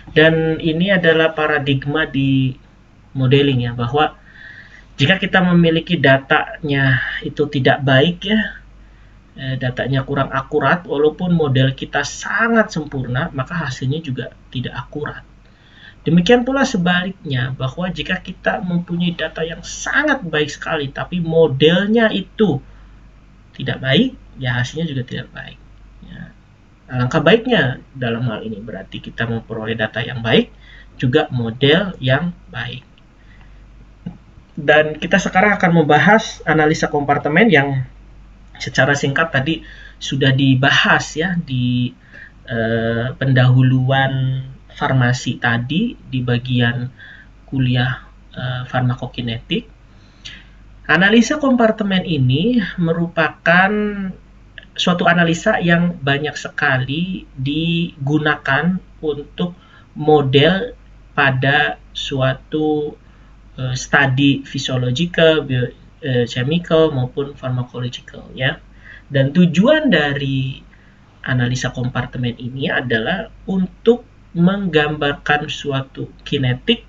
Dan ini adalah paradigma di modeling ya, bahwa jika kita memiliki datanya itu tidak baik ya, datanya kurang akurat, walaupun model kita sangat sempurna, maka hasilnya juga tidak akurat. Demikian pula sebaliknya, bahwa jika kita mempunyai data yang sangat baik sekali, tapi modelnya itu tidak baik, ya hasilnya juga tidak baik. Ya. Alangkah baiknya dalam hal ini berarti kita memperoleh data yang baik, juga model yang baik. Dan kita sekarang akan membahas analisa kompartemen yang secara singkat tadi sudah dibahas ya di pendahuluan farmasi tadi di bagian kuliah farmakokinetik. Analisa kompartemen ini merupakan suatu analisa yang banyak sekali digunakan untuk model pada suatu studi physiological, chemical maupun pharmacological ya. Dan tujuan dari analisa kompartemen ini adalah untuk menggambarkan suatu kinetik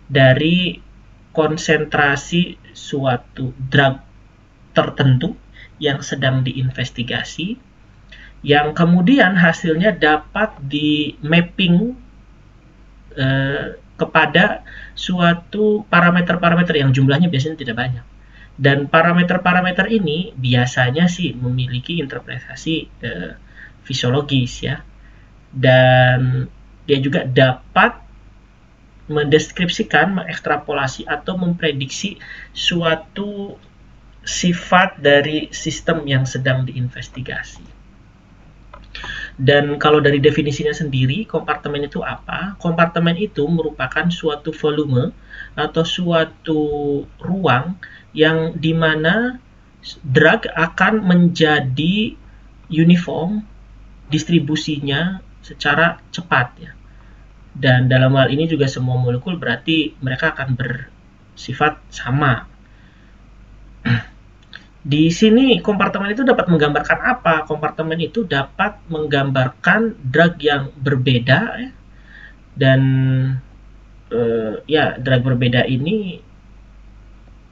dari konsentrasi suatu drug tertentu yang sedang diinvestigasi, yang kemudian hasilnya dapat di mapping kepada suatu parameter-parameter yang jumlahnya biasanya tidak banyak. Dan parameter-parameter ini biasanya sih memiliki interpretasi fisiologis ya. Dan dia juga dapat mendeskripsikan, mengekstrapolasi atau memprediksi suatu sifat dari sistem yang sedang diinvestigasi. Dan kalau dari definisinya sendiri, kompartemen itu apa? Kompartemen itu merupakan suatu volume atau suatu ruang yang dimana drug akan menjadi uniform distribusinya secara cepat ya. Dan dalam hal ini juga semua molekul berarti mereka akan bersifat sama. Di sini kompartemen itu dapat menggambarkan apa? Kompartemen itu dapat menggambarkan drug yang berbeda ya. Dan ya drug berbeda ini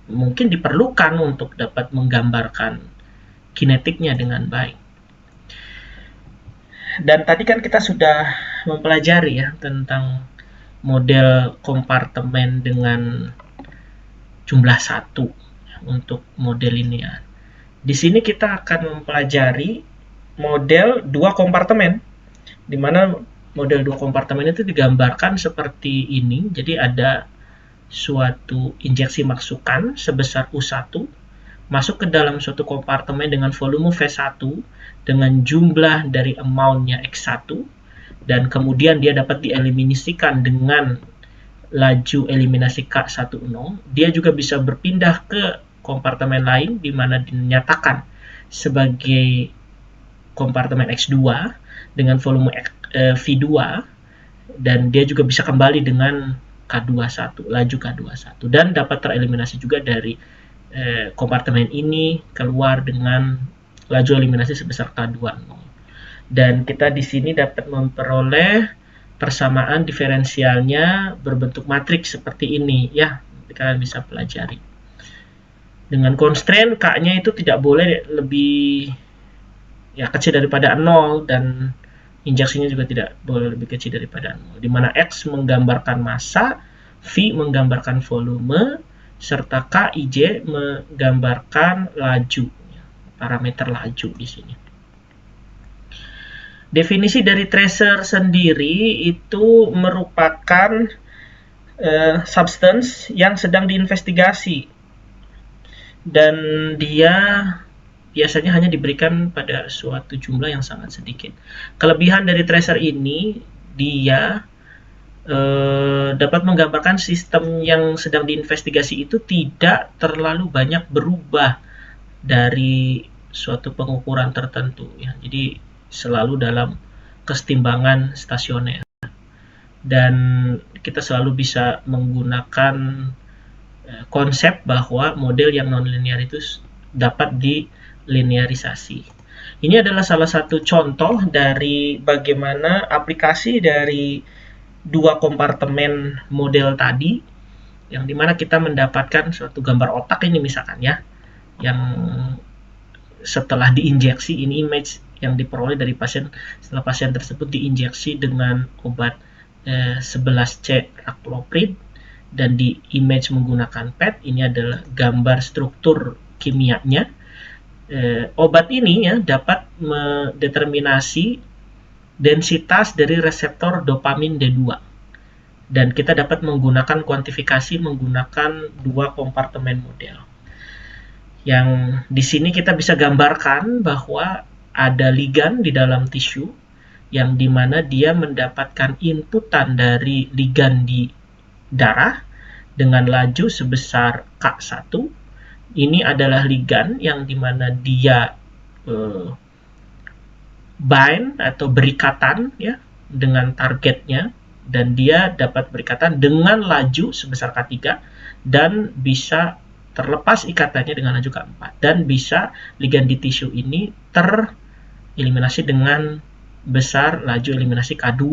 mungkin diperlukan untuk dapat menggambarkan kinetiknya dengan baik. Dan tadi kan kita sudah mempelajari ya tentang model kompartemen dengan jumlah 1 untuk model linear. Di sini kita akan mempelajari model 2 kompartemen, di mana model 2 kompartemen itu digambarkan seperti ini. Jadi ada suatu injeksi masukan sebesar U1 masuk ke dalam suatu kompartemen dengan volume V1 dengan jumlah dari amount-nya X1, dan kemudian dia dapat dieliminasikan dengan laju eliminasi K10, dia juga bisa berpindah ke kompartemen lain di mana dinyatakan sebagai kompartemen X2 dengan volume V2, dan dia juga bisa kembali dengan K21, laju K21, dan dapat tereliminasi juga dari kompartemen ini keluar dengan laju eliminasi sebesar K20. Dan kita di sini dapat memperoleh persamaan diferensialnya berbentuk matriks seperti ini ya. Kalian bisa pelajari. Dengan constraint K-nya itu tidak boleh lebih kecil daripada 0, dan injeksinya juga tidak boleh lebih kecil daripada 0, di mana X menggambarkan massa, V menggambarkan volume, serta Kij menggambarkan laju, parameter laju di sini. Definisi dari tracer sendiri itu merupakan substance yang sedang diinvestigasi, dan dia biasanya hanya diberikan pada suatu jumlah yang sangat sedikit. Kelebihan dari tracer ini, dia dapat menggambarkan sistem yang sedang diinvestigasi itu tidak terlalu banyak berubah dari suatu pengukuran tertentu ya. Jadi selalu dalam kesetimbangan stasioner, dan kita selalu bisa menggunakan konsep bahwa model yang nonlinear itu dapat dilinearisasi. Ini adalah salah satu contoh dari bagaimana aplikasi dari dua kompartemen model tadi, yang dimana kita mendapatkan suatu gambar otak ini misalkan ya, yang setelah diinjeksi, ini image yang diperoleh dari pasien setelah pasien tersebut diinjeksi dengan obat 11C raclopride, dan di image menggunakan PET. Ini adalah gambar struktur kimianya. Obat ini ya dapat mendeterminasi densitas dari reseptor dopamin D2, dan kita dapat menggunakan kuantifikasi menggunakan dua kompartemen model. Yang di sini kita bisa gambarkan bahwa ada ligan di dalam tisu, yang dimana dia mendapatkan inputan dari ligan di darah dengan laju sebesar K1. Ini adalah ligan yang dimana dia bind atau berikatan ya dengan targetnya, dan dia dapat berikatan dengan laju sebesar K3, dan bisa terlepas ikatannya dengan laju K4, dan bisa ligan di tisu ini tereliminasi dengan besar laju eliminasi K2,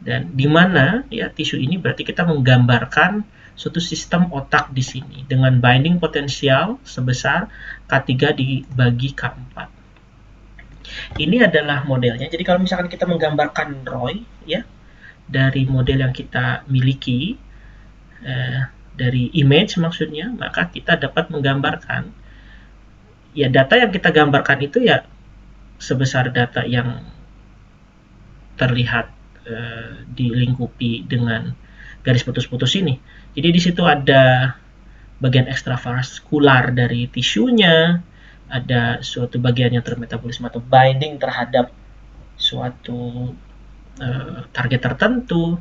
dan di mana ya tisu ini berarti kita menggambarkan suatu sistem otak di sini dengan binding potensial sebesar K3 dibagi K4. Ini adalah modelnya. Jadi kalau misalkan kita menggambarkan ROI ya dari model yang kita miliki, dari image maksudnya, maka kita dapat menggambarkan ya data yang kita gambarkan itu ya sebesar data yang terlihat dilingkupi dengan garis putus-putus ini. Jadi di situ ada bagian ekstravaskular dari tisunya, ada suatu bagian yang termetabolisme atau binding terhadap suatu target tertentu,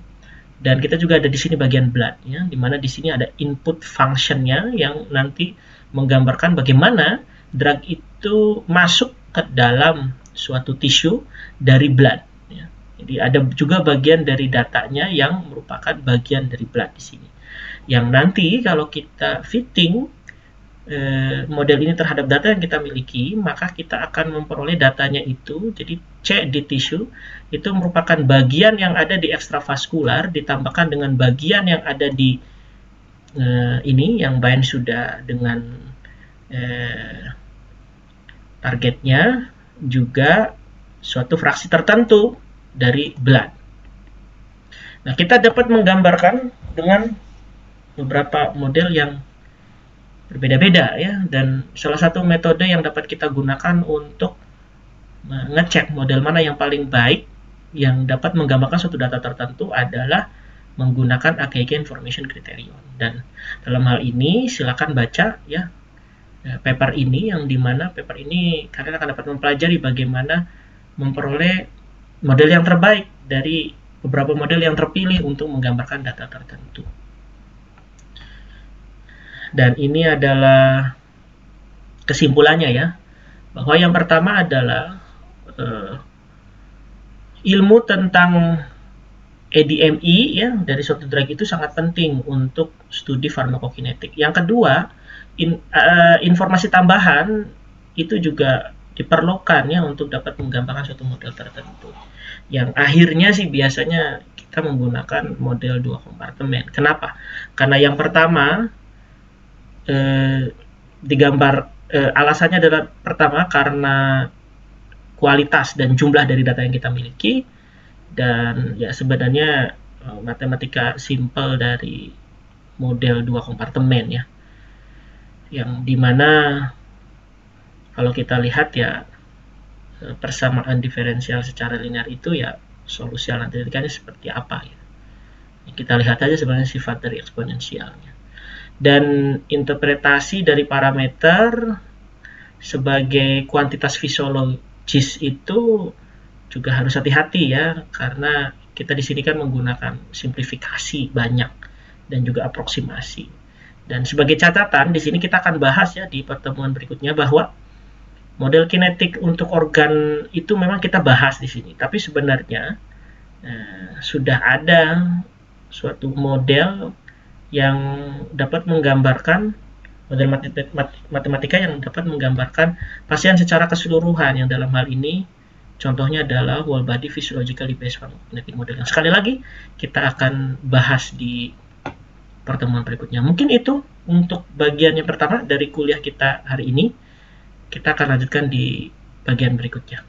dan kita juga ada di sini bagian blood ya, di mana di sini ada input functionnya yang nanti menggambarkan bagaimana drug itu masuk ke dalam suatu tisu dari blood. Ya. Jadi ada juga bagian dari datanya yang merupakan bagian dari blood di sini, yang nanti kalau kita fitting model ini terhadap data yang kita miliki, maka kita akan memperoleh datanya itu. Jadi C di tisu itu merupakan bagian yang ada di ekstravaskular ditambahkan dengan bagian yang ada di ini yang bind sudah dengan targetnya, juga suatu fraksi tertentu dari blood. Nah, kita dapat menggambarkan dengan beberapa model yang berbeda-beda ya, dan salah satu metode yang dapat kita gunakan untuk mengecek model mana yang paling baik yang dapat menggambarkan suatu data tertentu adalah menggunakan AKG Information Criterion. Dan dalam hal ini silakan baca ya paper ini, yang dimana paper ini kalian akan dapat mempelajari bagaimana memperoleh model yang terbaik dari beberapa model yang terpilih untuk menggambarkan data tertentu. Dan ini adalah kesimpulannya ya, bahwa yang pertama adalah ilmu tentang ADME ya dari suatu drug itu sangat penting untuk studi farmakokinetik. Yang kedua, informasi tambahan itu juga diperlukan ya untuk dapat menggambarkan suatu model tertentu. Yang akhirnya sih biasanya kita menggunakan model 2 kompartemen. Kenapa? Karena yang pertama alasannya adalah pertama karena kualitas dan jumlah dari data yang kita miliki, dan ya sebenarnya matematika simple dari model 2 kompartemen ya, yang dimana kalau kita lihat ya persamaan diferensial secara linear itu ya solusi analitikanya seperti apa ya. Kita lihat aja sebenarnya sifat dari eksponensialnya. Dan interpretasi dari parameter sebagai kuantitas fisiologis itu juga harus hati-hati ya, karena kita di sini kan menggunakan simplifikasi banyak dan juga aproksimasi. Dan sebagai catatan di sini kita akan bahas ya di pertemuan berikutnya bahwa model kinetik untuk organ itu memang kita bahas di sini, tapi sebenarnya sudah ada suatu model yang dapat menggambarkan model matematika yang dapat menggambarkan pasien secara keseluruhan, yang dalam hal ini contohnya adalah whole body physiologically based pharmacokinetic model, yang sekali lagi kita akan bahas di pertemuan berikutnya. Mungkin itu untuk bagian yang pertama dari kuliah kita hari ini. Kita akan lanjutkan di bagian berikutnya.